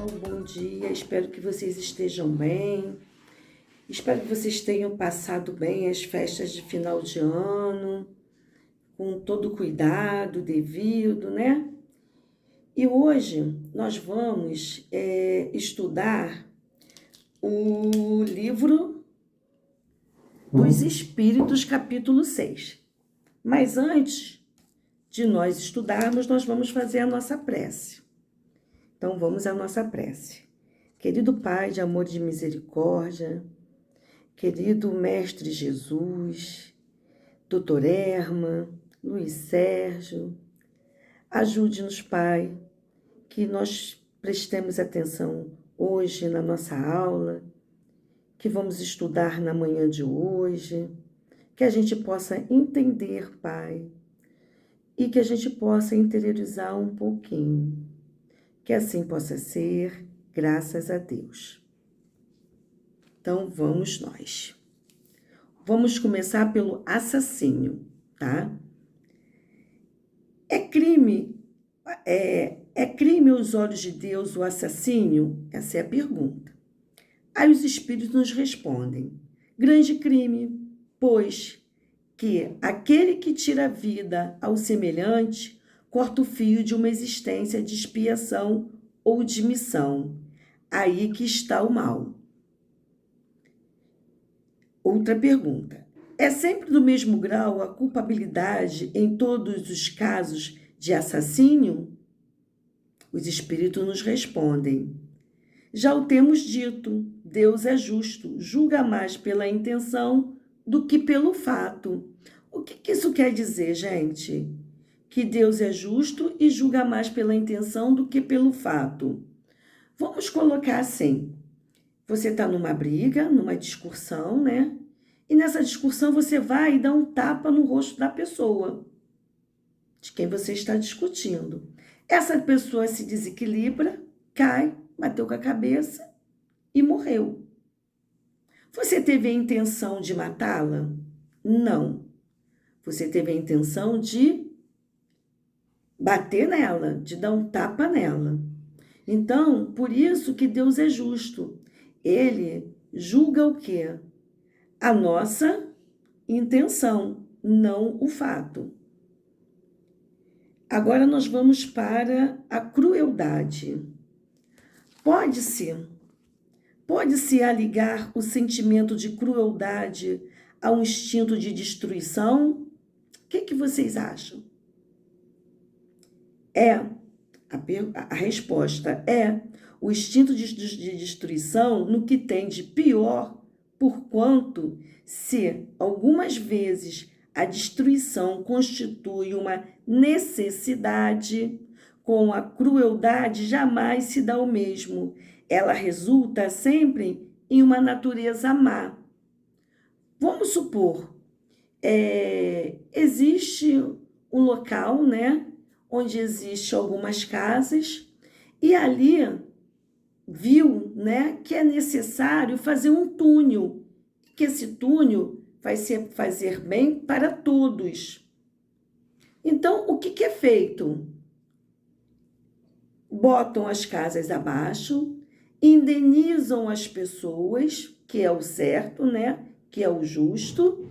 pessoal, bom dia. Espero que vocês estejam bem. Espero que vocês tenham passado bem as festas de final de ano, com todo o cuidado devido, né? E hoje nós vamos estudar o livro dos Espíritos, capítulo 6. Mas antes de nós estudarmos, nós vamos fazer a nossa prece. Então, vamos à nossa prece. Querido Pai de amor e de misericórdia, querido Mestre Jesus, Doutor Erma, Luiz Sérgio, ajude-nos, Pai, que nós prestemos atenção hoje na nossa aula, que vamos estudar na manhã de hoje, que a gente possa entender, Pai, e que a gente possa interiorizar um pouquinho. Que assim possa ser, graças a Deus. Então, vamos nós. Vamos começar pelo assassínio, tá? É crime aos olhos de Deus o assassínio? Essa é a pergunta. Aí os espíritos nos respondem: grande crime, pois que aquele que tira a vida ao semelhante corta o fio de uma existência de expiação ou de missão. Aí que está o mal. Outra pergunta. É sempre do mesmo grau a culpabilidade em todos os casos de assassínio? Os espíritos nos respondem: já o temos dito, Deus é justo, julga mais pela intenção do que pelo fato. O que isso quer dizer, gente? Que Deus é justo e julga mais pela intenção do que pelo fato. Vamos colocar assim: você está numa briga, numa discussão, né? E nessa discussão você vai e dá um tapa no rosto da pessoa de quem você está discutindo. Essa pessoa se desequilibra, cai, bateu com a cabeça e morreu. Você teve a intenção de matá-la? Não. Você teve a intenção de bater nela, de dar um tapa nela. Então, por isso que Deus é justo. Ele julga o quê? A nossa intenção, não o fato. Agora nós vamos para a crueldade. Pode-se aligar o sentimento de crueldade a um instinto de destruição? O que vocês acham? A resposta é o instinto de destruição no que tem de pior, porquanto, se algumas vezes a destruição constitui uma necessidade, com a crueldade jamais se dá o mesmo. Ela resulta sempre em uma natureza má. Vamos supor, existe um local, né, onde existem algumas casas, e ali viu, né, que é necessário fazer um túnel, que esse túnel vai fazer bem para todos. Então, o que é feito? Botam as casas abaixo, indenizam as pessoas, que é o certo, né, que é o justo,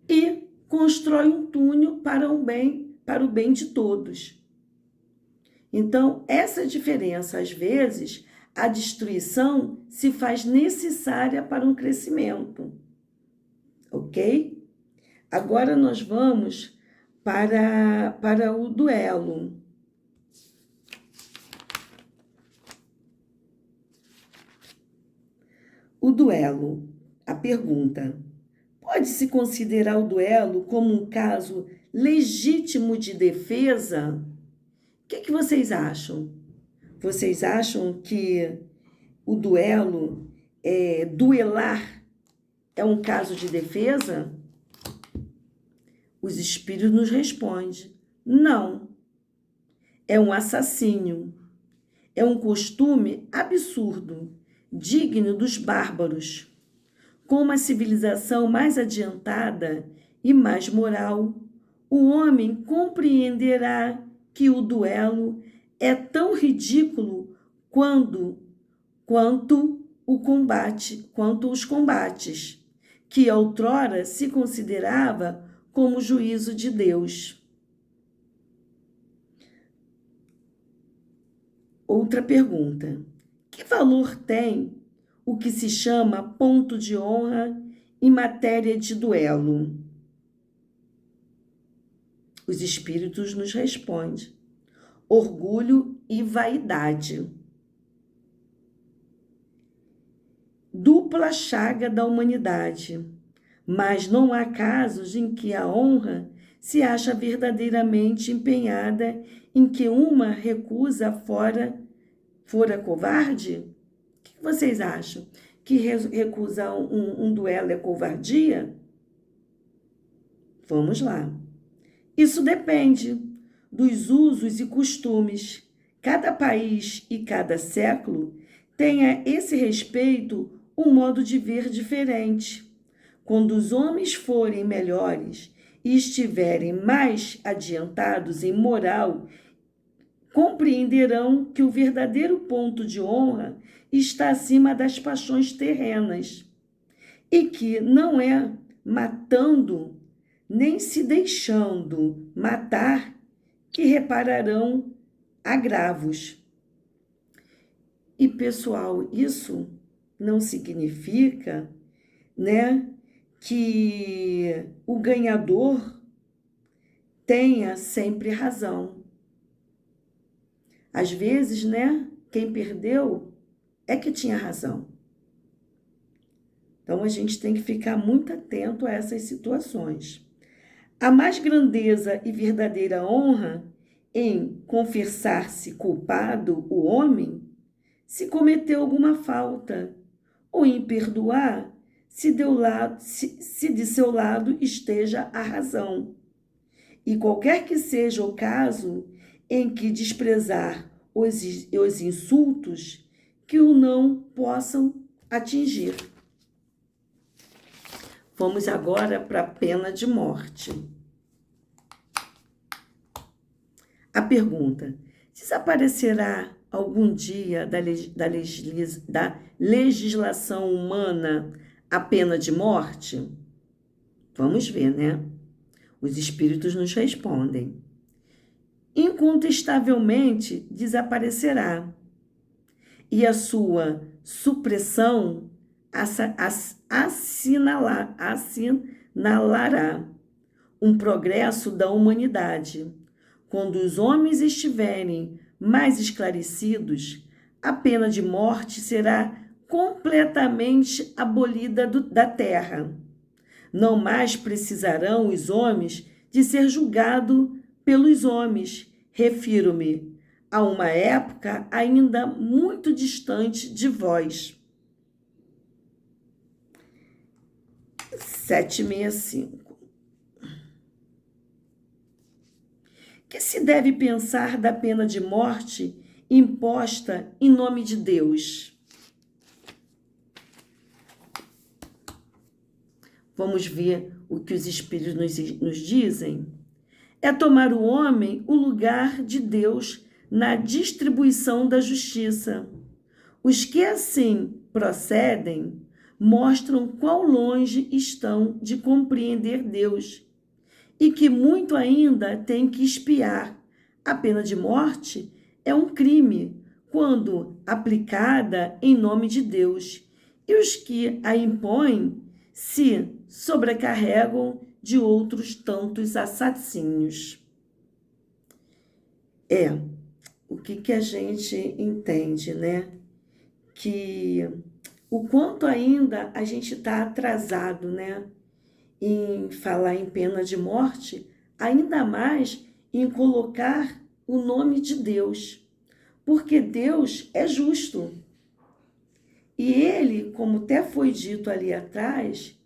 e constrói um túnel para o bem de todos. Então, essa diferença, às vezes, a destruição se faz necessária para um crescimento. Ok? Agora nós vamos para o duelo. O duelo. A pergunta: pode-se considerar o duelo como um caso legítimo de defesa? O que vocês acham? Vocês acham que o duelo, duelar, é um caso de defesa? Os espíritos nos respondem: não. É um assassínio. É um costume absurdo, digno dos bárbaros. Com uma civilização mais adiantada e mais moral, o homem compreenderá que o duelo é tão ridículo quanto os combates, que outrora se considerava como juízo de Deus. Outra pergunta: que valor tem o que se chama ponto de honra em matéria de duelo? Os espíritos nos respondem: orgulho e vaidade. Dupla chaga da humanidade, mas não há casos em que a honra se acha verdadeiramente empenhada em que uma recusa fora covarde? O que vocês acham? Que recusar um duelo é covardia? Vamos lá. Isso depende dos usos e costumes. Cada país e cada século tem a esse respeito um modo de ver diferente. Quando os homens forem melhores e estiverem mais adiantados em moral, compreenderão que o verdadeiro ponto de honra está acima das paixões terrenas e que não é matando nem se deixando matar que repararão agravos. E, pessoal, isso não significa, né, que o ganhador tenha sempre razão. Às vezes, né, quem perdeu é que tinha razão. Então, a gente tem que ficar muito atento a essas situações. A mais grandeza e verdadeira honra em confessar-se culpado o homem, se cometeu alguma falta, ou em perdoar, se de seu lado esteja a razão. E qualquer que seja o caso em que desprezar os insultos que o não possam atingir. Vamos agora para a pena de morte. A pergunta: desaparecerá algum dia da legislação humana a pena de morte? Vamos ver, né? Os espíritos nos respondem: incontestavelmente desaparecerá, e a sua supressão assinalará um progresso da humanidade. Quando os homens estiverem mais esclarecidos, a pena de morte será completamente abolida da terra. Não mais precisarão os homens de ser julgados pelos homens. Refiro-me a uma época ainda muito distante de vós. 765. Que se deve pensar da pena de morte imposta em nome de Deus? Vamos ver o que os espíritos nos dizem. É tomar o homem o lugar de Deus na distribuição da justiça. Os que assim procedem mostram quão longe estão de compreender Deus e que muito ainda têm que expiar. A pena de morte é um crime quando aplicada em nome de Deus, e os que a impõem se sobrecarregam de outros tantos assassínios. O que a gente entende, né? Que o quanto ainda a gente está atrasado, né? Em falar em pena de morte, ainda mais em colocar o nome de Deus, porque Deus é justo. E ele, como até foi dito ali atrás,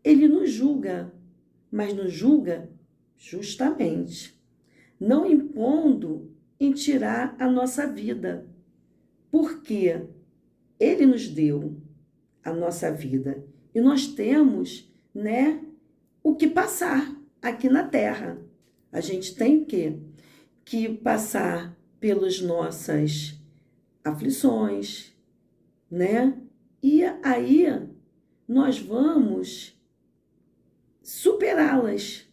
ele nos julga, mas nos julga justamente, não impondo em tirar a nossa vida, porque ele nos deu a nossa vida e nós temos, né, o que passar aqui na Terra. A gente tem que passar pelas nossas aflições, né? E aí nós vamos superá-las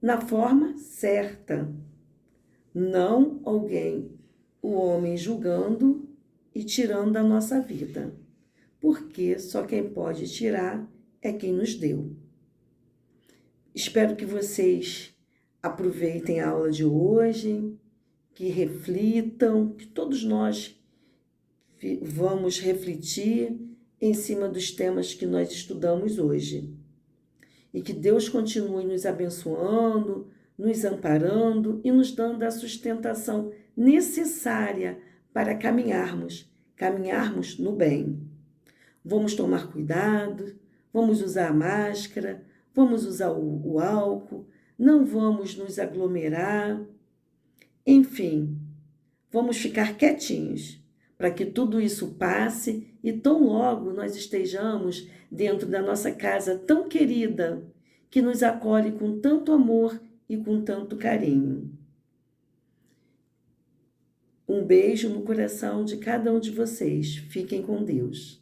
na forma certa. Não alguém, o homem julgando e tirando a nossa vida. Porque só quem pode tirar é quem nos deu. Espero que vocês aproveitem a aula de hoje, que reflitam, que todos nós vamos refletir em cima dos temas que nós estudamos hoje. E que Deus continue nos abençoando, nos amparando e nos dando a sustentação necessária para caminharmos no bem. Vamos tomar cuidado, vamos usar a máscara, vamos usar o álcool, não vamos nos aglomerar, enfim, vamos ficar quietinhos para que tudo isso passe e tão logo nós estejamos dentro da nossa casa tão querida, que nos acolhe com tanto amor e com tanto carinho. Um beijo no coração de cada um de vocês. Fiquem com Deus.